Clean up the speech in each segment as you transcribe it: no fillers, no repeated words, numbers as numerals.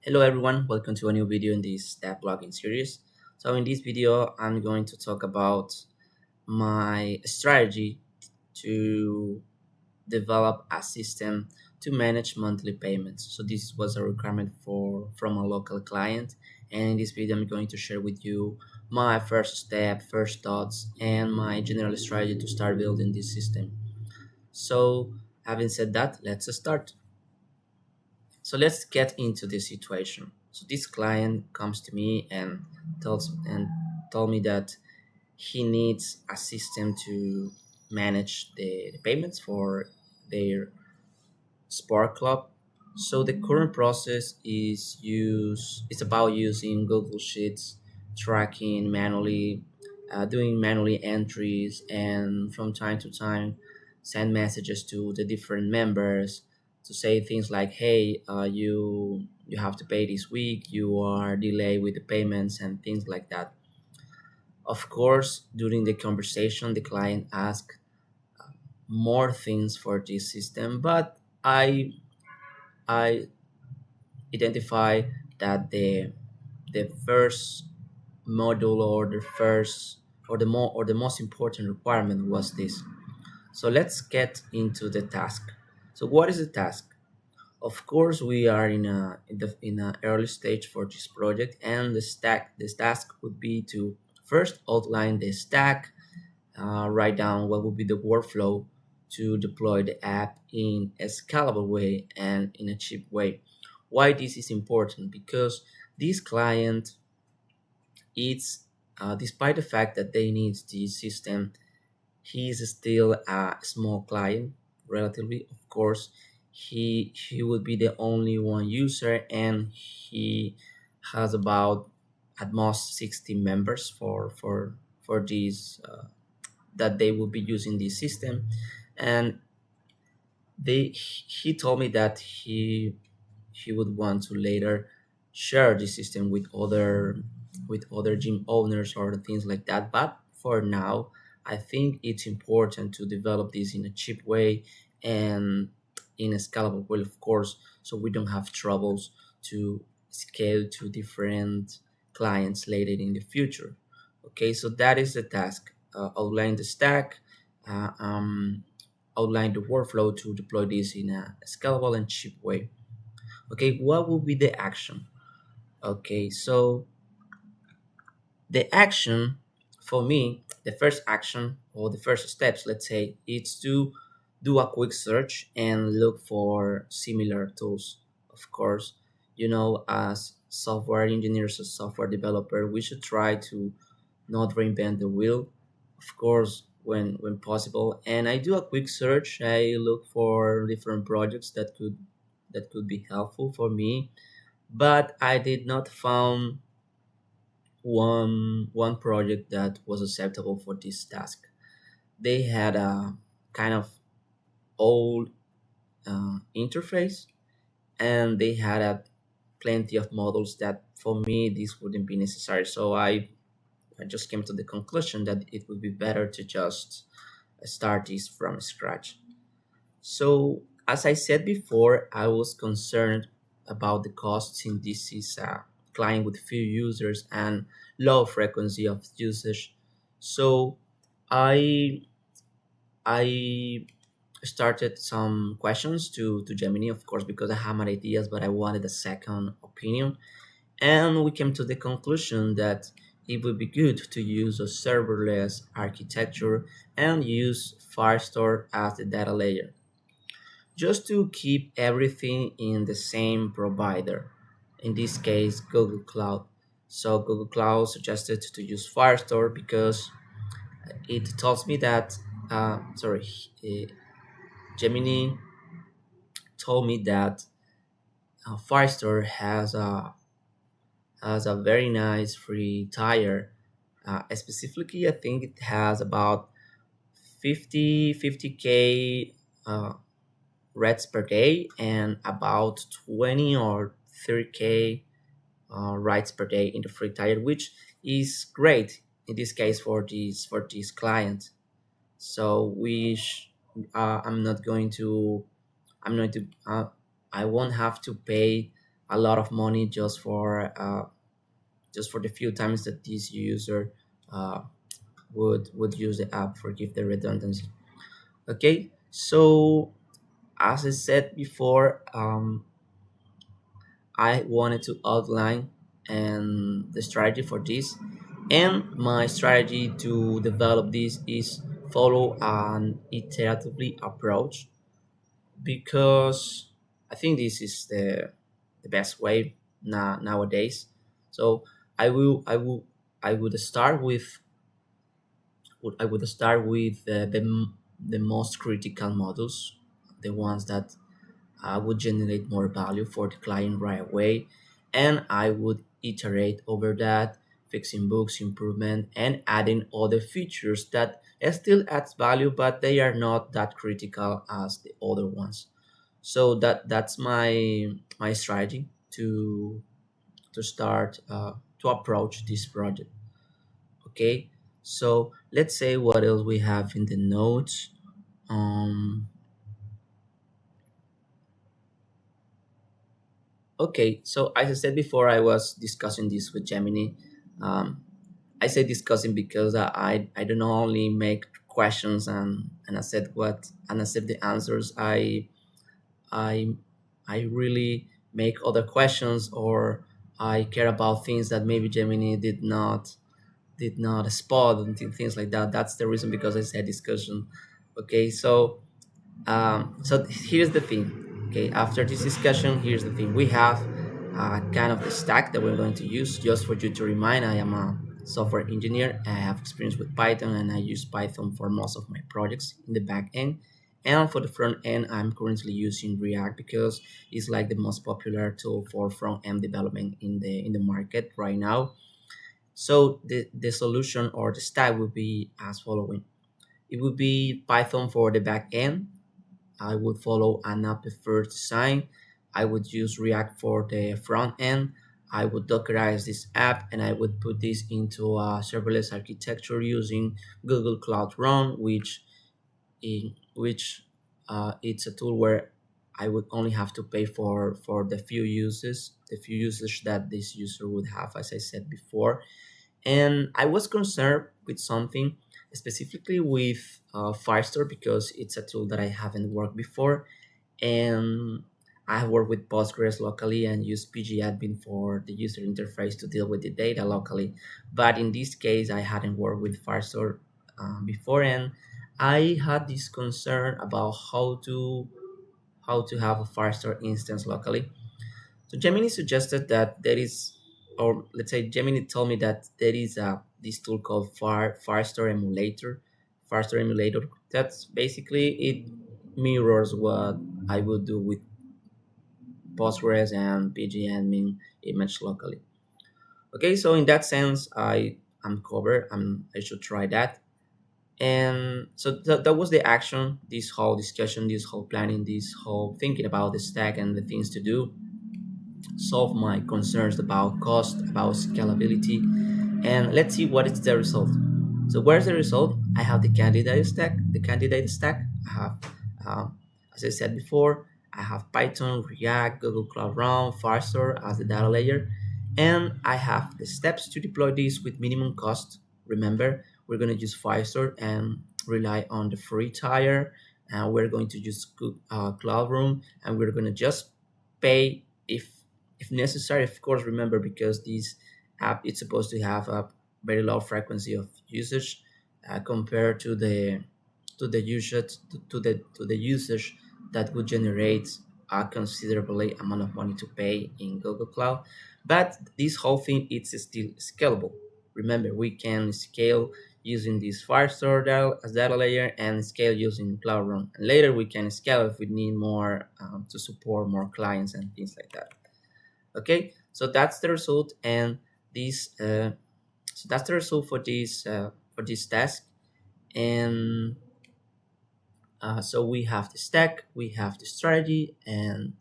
Hello everyone, welcome to a new video in this step blogging series. So in this video, I'm going to talk about my strategy to develop a system to manage monthly payments. So this was a requirement from a local client, and in this video I'm going to share with you my first step, first thoughts, and my general strategy to start building this system. So having said that, let's start. So let's get into the situation. So this client comes to me and told me that he needs a system to manage the payments for their sport club. So the current process is use it's about using Google Sheets, tracking manually, doing manually entries, and from time to time send messages to the different members to say things like, "Hey, you have to pay this week. You are delayed with the payments," and things like that. Of course, during the conversation, the client asked more things for this system, but I identify that the first module or the first or the most important requirement was this. So let's get into the task. So what is the task? Of course, we are in a early stage for this project, and this task would be to first outline the stack, write down what would be the workflow to deploy the app in a scalable way and in a cheap way. Why this is important? Because this client is, despite the fact that they need this system, he is still a small client, relatively. Of course, he would be the only one user, and he has about at most 60 members for these that they will be using this system. And he told me that he would want to later share this system with other gym owners or things like that, but for now I think it's important to develop this in a cheap way and in a scalable way, of course, so we don't have troubles to scale to different clients later in the future. Okay, so that is the task. Outline the stack, uh, um, outline the workflow to deploy this in a scalable and cheap way. Okay, what will be the action? Okay, so the action for me, the first action or the first steps, let's say, is to do a quick search and look for similar tools. Of course, as software engineers or software developer, we should try to not reinvent the wheel, of course, when possible. And I do a quick search. I look for different projects that could be helpful for me, but I did not found one project that was acceptable for this task. They had a kind of old interface, and they had a plenty of models that for me this wouldn't be necessary. So I just came to the conclusion that it would be better to just start this from scratch. So, as I said before, I was concerned about the costs since this is a client with few users and low frequency of usage. So, I I started some questions to Gemini, of course, because I had my ideas, but I wanted a second opinion. And we came to the conclusion that it would be good to use a serverless architecture and use Firestore as the data layer, just to keep everything in the same provider, in this case Google Cloud. So Google Cloud suggested to use Firestore because it tells me that sorry uh, Gemini told me that Firestore has a very nice free tier. Specifically, I think it has about 50k reads per day and about 20 or 30k writes per day in the free tier, which is great in this case for this client. So I'm not going to I'm not to I won't have to pay a lot of money just for the few times that this user uh, would use the app. Forgive the redundancy. Okay, so as I said before, I wanted to outline and the strategy for this, and my strategy to develop this is follow an iteratively approach, because I think this is the best way nowadays. So I will I will I would start with the most critical models, the ones that would generate more value for the client right away, and I would iterate over that, fixing bugs, improvement, and adding other features that still adds value, but they are not that critical as the other ones. So that's my strategy to start to approach this project. Okay, so let's say what else we have in the notes. Um, okay, so as I said before, I was discussing this with Gemini. Um, I say discussing because I don't only make questions and accept the answers. I I really make other questions, or I care about things that maybe Gemini did not spot and things like that. That's the reason because I said discussion. Okay, so here's the thing. Okay, after this discussion, here's the thing. We have kind of the stack that we're going to use. Just for you to remind, I am a software engineer. I have experience with Python, and I use Python for most of my projects in the back end. And for the front end, I'm currently using React because it's like the most popular tool for front end development in the market right now. So the solution or the stack would be as following. It would be Python for the back end. I would follow an app first design. I would use React for the front end. I would Dockerize this app and I would put this into a serverless architecture using Google Cloud Run, which it's a tool where I would only have to pay for the few uses that this user would have, as I said before. And I was concerned with something, specifically with Firestore, because it's a tool that I haven't worked before, and I have worked with Postgres locally and used pgadmin for the user interface to deal with the data locally. But in this case, I hadn't worked with Firestore before, and I had this concern about how to have a Firestore instance locally. So Gemini suggested that there is, or let's say Gemini told me that there is this tool called Firestore Emulator. Firestore Emulator. That's basically it mirrors what I would do with Postgres and pgadmin image locally. Okay, so in that sense, I'm covered. I should try that. And so that was the action. This whole discussion, this whole planning, this whole thinking about the stack and the things to do solve my concerns about cost, about scalability, and let's see what is the result. So where's the result? I have the candidate stack. The candidate stack. I have, as I said before, I have Python, React, Google Cloud Run, Firestore as the data layer, and I have the steps to deploy this with minimum cost. Remember, we're going to use Firestore and rely on the free tier. And we're going to use Cloud Room, and we're going to just pay if necessary, of course. Remember, because this app it's supposed to have a very low frequency of usage compared to the usage to the usage that would generate a considerably amount of money to pay in Google Cloud. But this whole thing it's still scalable. Remember, we can scale using this Firestore data layer and scale using Cloud Run. And later we can scale if we need more to support more clients and things like that. Okay, so that's the result, and this so that's the result for this task. And so we have the stack, we have the strategy, and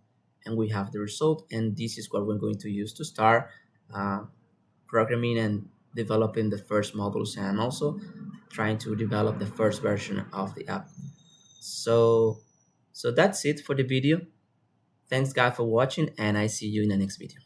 we have the result, and this is what we're going to use to start uh, programming and developing the first modules, and also trying to develop the first version of the app. So so that's it for the video. Thanks, guys, for watching, and I see you in the next video.